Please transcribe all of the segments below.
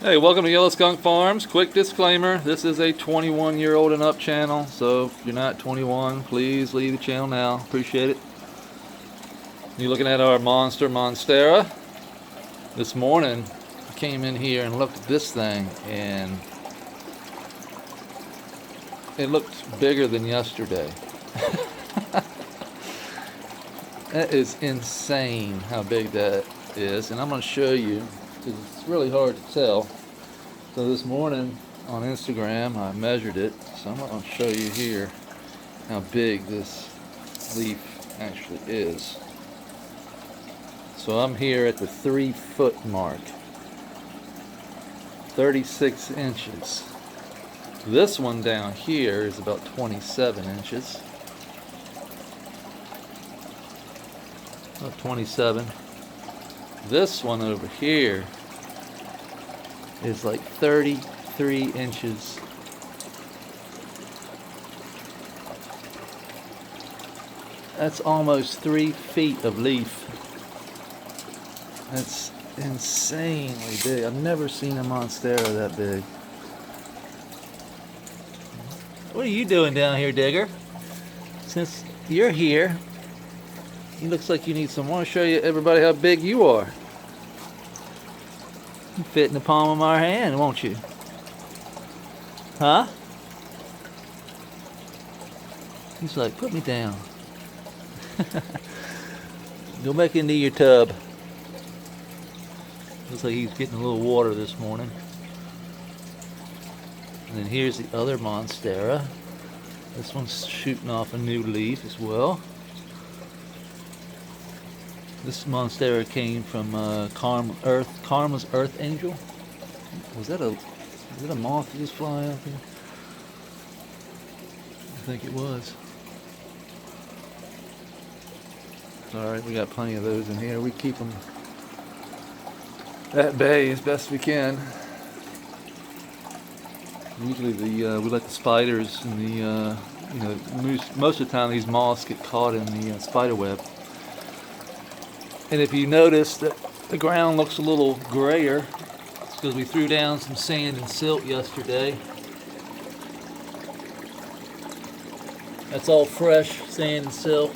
Hey, welcome to Yellow Skunk Farms. Quick disclaimer, this is a 21-year-old and up channel, so if you're not 21, please leave the channel now. Appreciate it. You're looking at our Monstera. This morning, I came in here and looked at this thing, and it looked bigger than yesterday. That is insane how big that is, and I'm going to show you, because it's really hard to tell. So this morning on Instagram I measured it, so I'm going to show you here how big this leaf actually is. So I'm here at the 3-foot mark, 36 inches. This one down here is about 27 inches. About 27. This one over here is like 33 inches. That's almost 3 feet of leaf. That's insanely big. I've never seen a Monstera that big. What are you doing down here, Digger? Since you're here, it looks like you need some more. I'll show you everybody how big you are. You fit in the palm of my hand, won't you? Huh? He's like, put me down. Go back into your tub. Looks like he's getting a little water this morning. And then here's the other Monstera. This one's shooting off a new leaf as well. This Monstera came from Karma's Earth Angel. Was that a moth that just flying out there? I think it was. Alright, we got plenty of those in here. We keep them at bay as best we can. Usually we let the spiders and the most of the time these moths get caught in the spider web. And if you notice that the ground looks a little grayer, it's because we threw down some sand and silt yesterday. That's all fresh sand and silt.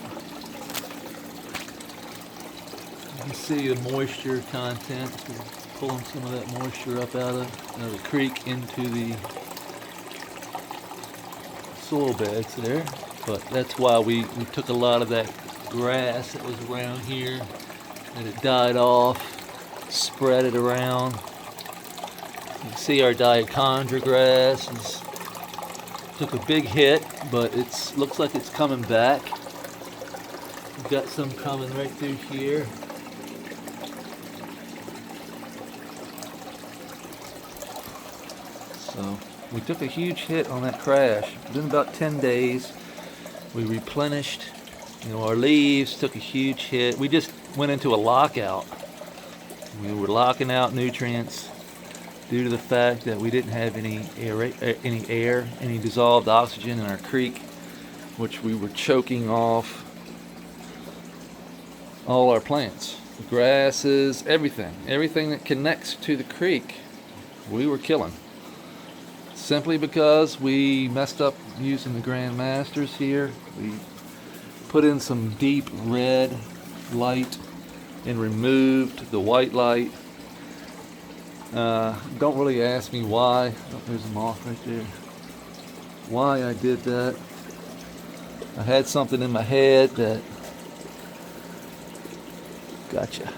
You can see the moisture content. We're pulling some of that moisture up out of the creek into the soil beds there. But that's why we took a lot of that grass that was around here, and it died off, spread it around. You can see our diachondra grass took a big hit, but it looks like it's coming back. We've got some coming right through here. So we took a huge hit on that crash. Within about 10 days, we replenished. Our leaves took a huge hit. We just went into a lockout. We were locking out nutrients due to the fact that we didn't have any air, any dissolved oxygen in our creek, which we were choking off all our plants, the grasses, everything that connects to the creek, we were killing. Simply because we messed up using the Grand Masters here. We put in some deep red light and removed the white light. Don't really ask me why. Oh, there's a moth right there. Why I did that. I had something in my head that... Gotcha.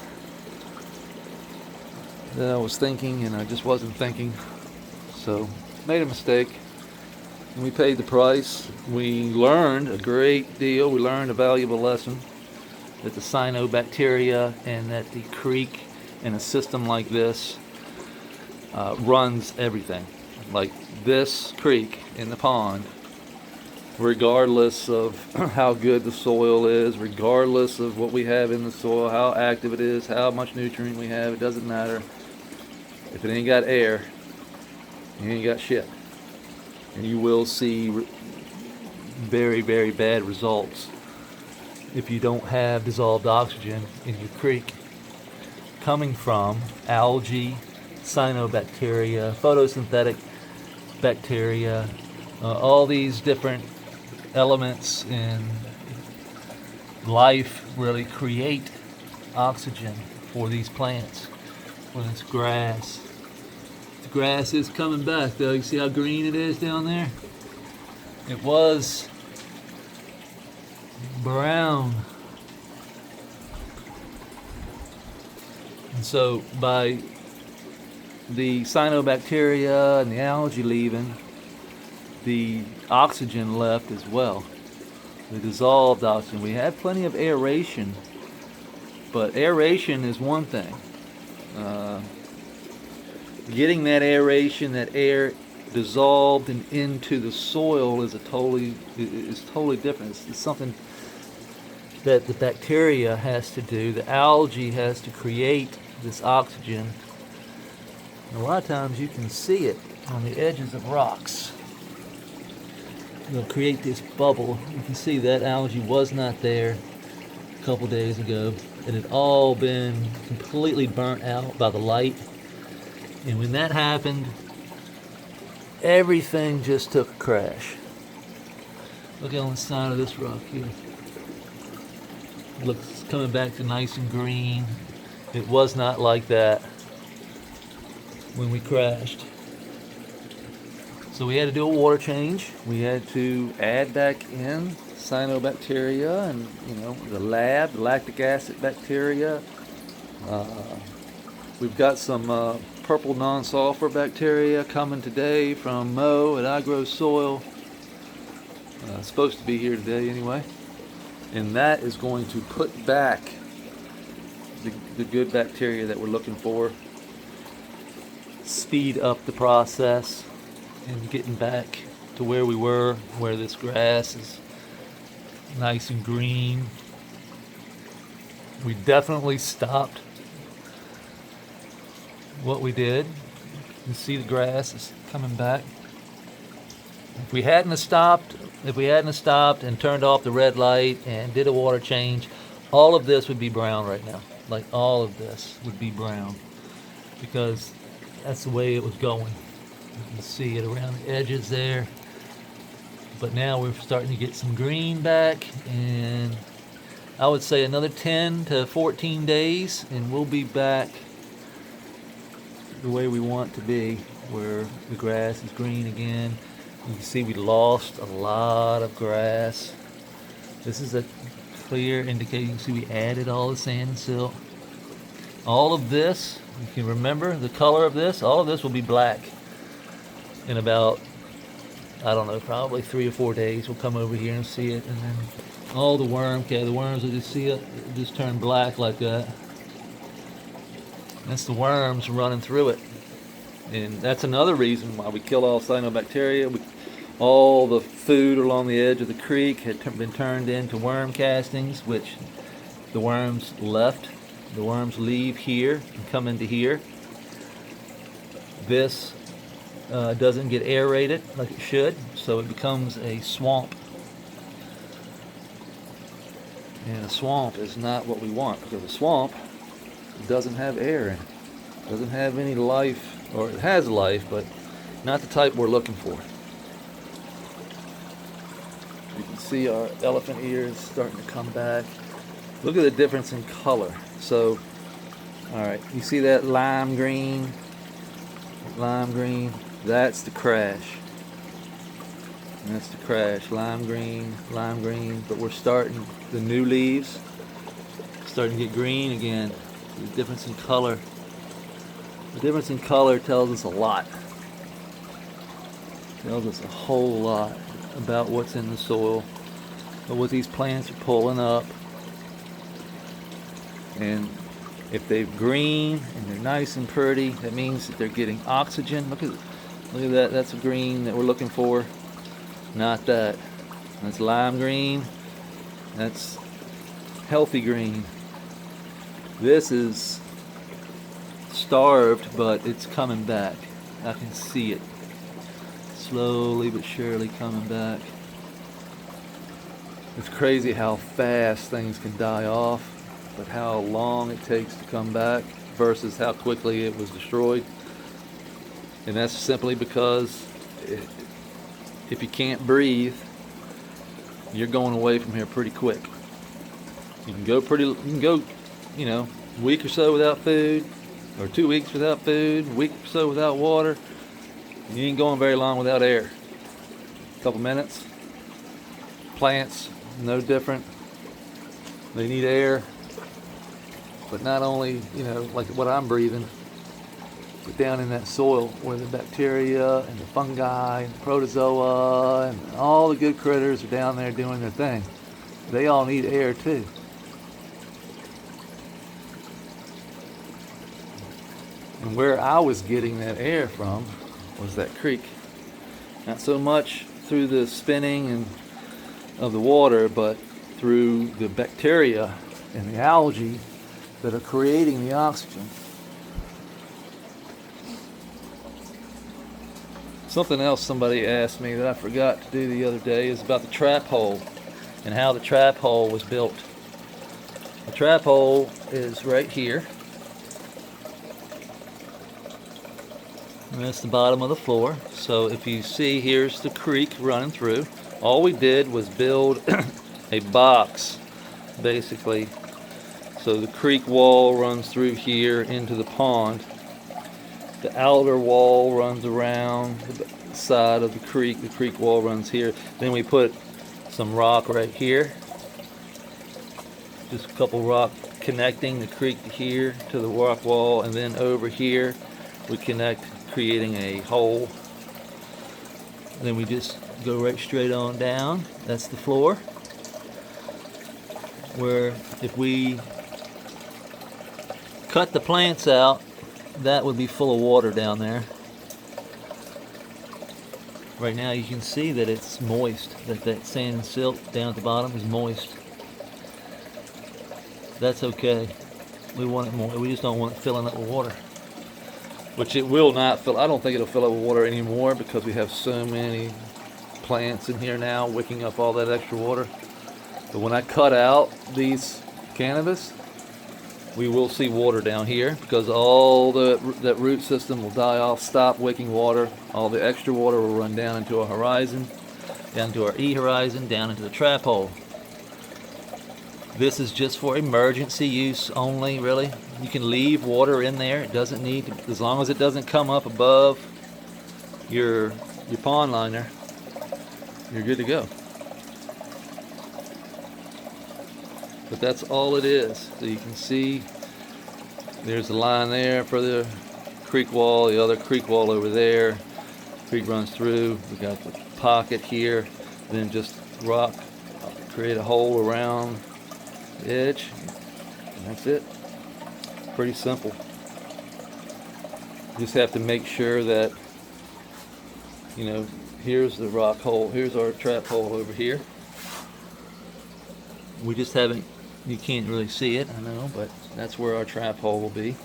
That I was thinking and I just wasn't thinking. So, made a mistake. And we paid the price. We learned a great deal. We learned a valuable lesson. That the cyanobacteria and that the creek in a system like this runs everything. Like this creek in the pond, regardless of how good the soil is, regardless of what we have in the soil, how active it is, how much nutrient we have, it doesn't matter. If it ain't got air, you ain't got shit. And you will see very, very bad results if you don't have dissolved oxygen in your creek coming from algae, cyanobacteria, photosynthetic bacteria, all these different elements in life really create oxygen for these plants. When it's grass, the grass is coming back though. You see how green it is down there? It was brown. And so by the cyanobacteria and the algae leaving, the oxygen left as well. The dissolved oxygen. We had plenty of aeration, but aeration is one thing. Getting that aeration, that air dissolved and into the soil is totally different. It's something that the bacteria has to do. The algae has to create this oxygen. And a lot of times you can see it on the edges of rocks. They'll create this bubble. You can see that algae was not there a couple days ago. It had all been completely burnt out by the light. And when that happened, everything just took a crash. Look on the side of this rock here. It looks coming back to nice and green. It was not like that when we crashed. So we had to do a water change. We had to add back in cyanobacteria and, the lactic acid bacteria. We've got some purple non-sulfur bacteria coming today from Mo at iGrow Soil. It's supposed to be here today anyway. And that is going to put back the good bacteria that we're looking for. Speed up the process and getting back to where we were, where this grass is nice and green. We definitely stopped what we did. You can see the grass is coming back. If we hadn't stopped and turned off the red light and did a water change, all of this would be brown right now. Like all of this would be brown, because that's the way it was going. You can see it around the edges there. But now we're starting to get some green back, and I would say another 10 to 14 days and we'll be back the way we want to be, where the grass is green again. You can see we lost a lot of grass. This is a clear indication. You can see we added all the sand and silt. All of this, you can remember the color of this, all of this will be black in about, I don't know, probably 3 or 4 days. We'll come over here and see it, and then all the worms will just see it, just turn black like that. That's the worms running through it. And that's another reason why we kill all cyanobacteria. All the food along the edge of the creek had been turned into worm castings, which the worms left. The worms leave here and come into here. This doesn't get aerated like it should, so it becomes a swamp. And a swamp is not what we want, because a swamp doesn't have air in it. It doesn't have any life, or it has life, but not the type we're looking for. You can see our elephant ears starting to come back. Look at the difference in color. So, alright, you see that lime green? Lime green, that's the crash. That's the crash. Lime green, but we're starting, the new leaves starting to get green again. The difference in color. The difference in color tells us a lot. Tells us a whole lot about what's in the soil, but what these plants are pulling up. And if they're green and they're nice and pretty, that means that they're getting oxygen. Look at that. That's a green that we're looking for. Not that. That's lime green. That's healthy green. This is starved, but it's coming back. I can see it. Slowly but surely coming back. It's crazy how fast things can die off, but how long it takes to come back versus how quickly it was destroyed. And that's simply because if you can't breathe, you're going away from here pretty quick. You can go, you know, a week or so without food, or 2 weeks without food, a week or so without water. You ain't going very long without air. A couple minutes. Plants, no different. They need air. But not only, you know, like what I'm breathing, but down in that soil where the bacteria and the fungi and the protozoa and all the good critters are down there doing their thing. They all need air too. And where I was getting that air from was that creek. Not so much through the spinning and of the water, but through the bacteria and the algae that are creating the oxygen. Something else somebody asked me that I forgot to do the other day is about the trap hole and how the trap hole was built. The trap hole is right here. And that's the bottom of the floor. So if you see, here's the creek running through. All we did was build a box, basically. So the creek wall runs through here into the pond. The outer wall runs around the side of the creek wall runs here. Then we put some rock right here. Just a couple rock connecting the creek to here to the rock wall, and then over here we connect, creating a hole. Then we just go right straight on down. That's the floor. Where if we cut the plants out, that would be full of water down there. Right now you can see that it's moist, that sand and silt down at the bottom is moist. That's okay. We want it moist. We just don't want it filling up with water. Which it will not fill. I don't think it'll fill up with water anymore because we have so many plants in here now wicking up all that extra water. But when I cut out these cannabis, we will see water down here because all that root system will die off, stop wicking water. All the extra water will run down into our horizon, down to our E horizon, down into the trap hole. This is just for emergency use only, really. You can leave water in there. It doesn't need to, as long as it doesn't come up above your pond liner, you're good to go. But that's all it is. So you can see there's a line there for the creek wall, the other creek wall over there. Creek runs through. We got the pocket here, then just rock, create a hole around the edge, and that's it. Pretty simple. You just have to make sure that, you know, here's the rock hole, here's our trap hole over here. We just haven't, you can't really see it, I know, but that's where our trap hole will be.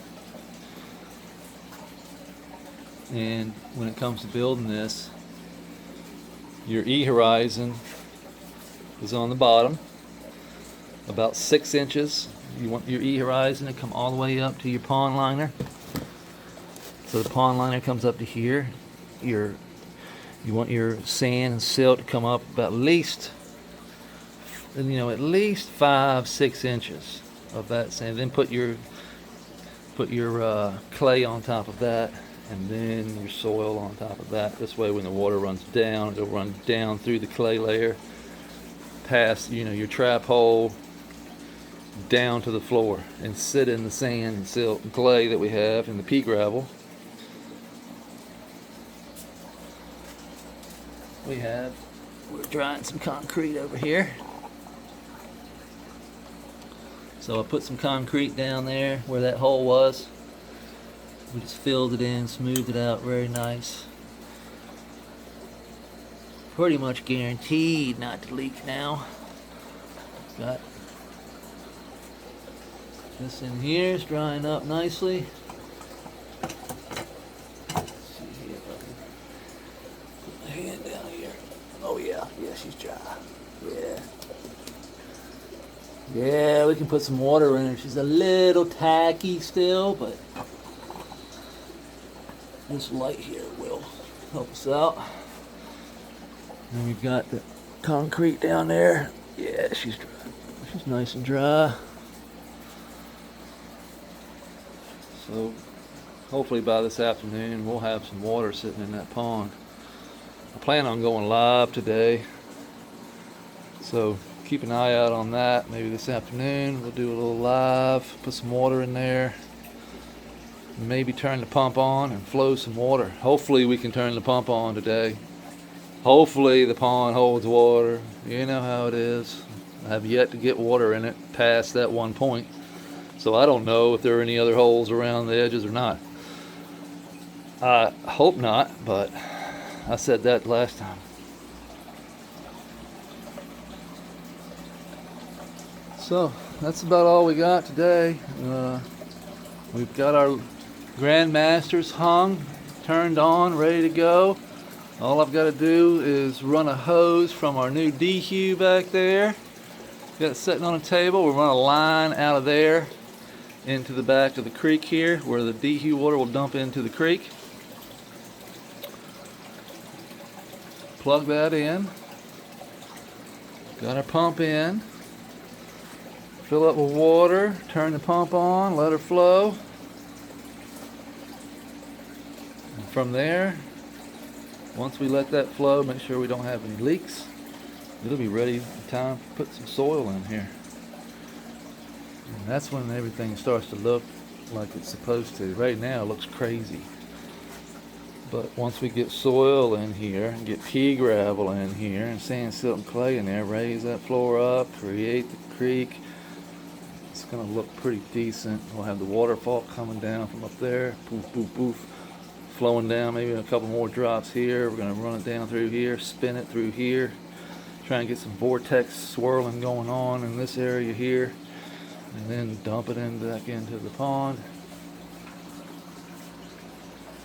And when it comes to building this, your E horizon is on the bottom, about 6 inches. You want your E horizon to come all the way up to your pond liner. So the pond liner comes up to here. You want your sand and silt to come up about at least 5-6 inches of that sand. Then put your clay on top of that, and then your soil on top of that. This way when the water runs down, it'll run down through the clay layer, past your trap hole, down to the floor, and sit in the sand and silt and clay that we have in the pea gravel. We're drying some concrete over here. So I put some concrete down there where that hole was. We just filled it in, smoothed it out very nice. Pretty much guaranteed not to leak now. Got this in here is drying up nicely. Let's see here if I can put my hand down here. Oh yeah, she's dry. Yeah, we can put some water in her. She's a little tacky still, but This light here will help us out. And we've got the concrete down there. Yeah, she's dry. She's nice and dry. So hopefully by this afternoon we'll have some water sitting in that pond. I plan on going live today, so keep an eye out on that. Maybe this afternoon we'll do a little live, put some water in there, maybe turn the pump on and flow some water. Hopefully we can turn the pump on today. Hopefully the pond holds water. You know how it is. I have yet to get water in it past that one point, so I don't know if there are any other holes around the edges or not. I hope not, but I said that last time. So that's about all we got today. We've got our Grandmasters hung, turned on, ready to go. All I've got to do is run a hose from our new DHU back there. Got it sitting on a table. We'll run a line out of there into the back of the creek here, where the DHU water will dump into the creek. Plug that in. Got our pump in. Fill up with water. Turn the pump on. Let her flow. And from there, once we let that flow, make sure we don't have any leaks. It'll be ready in time to put some soil in here. And that's when everything starts to look like it's supposed to. Right now it looks crazy. But once we get soil in here and get pea gravel in here and sand, silt, and clay in there, raise that floor up, create the creek, it's going to look pretty decent. We'll have the waterfall coming down from up there, poof, poof, poof, flowing down, maybe a couple more drops here. We're going to run it down through here, spin it through here, try and get some vortex swirling going on in this area here, and then dump it back into the pond,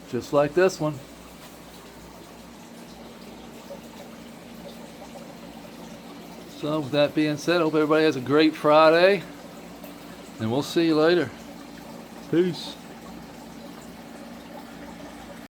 just like this one. So with that being said, I hope everybody has a great Friday, and we'll see you later. Peace.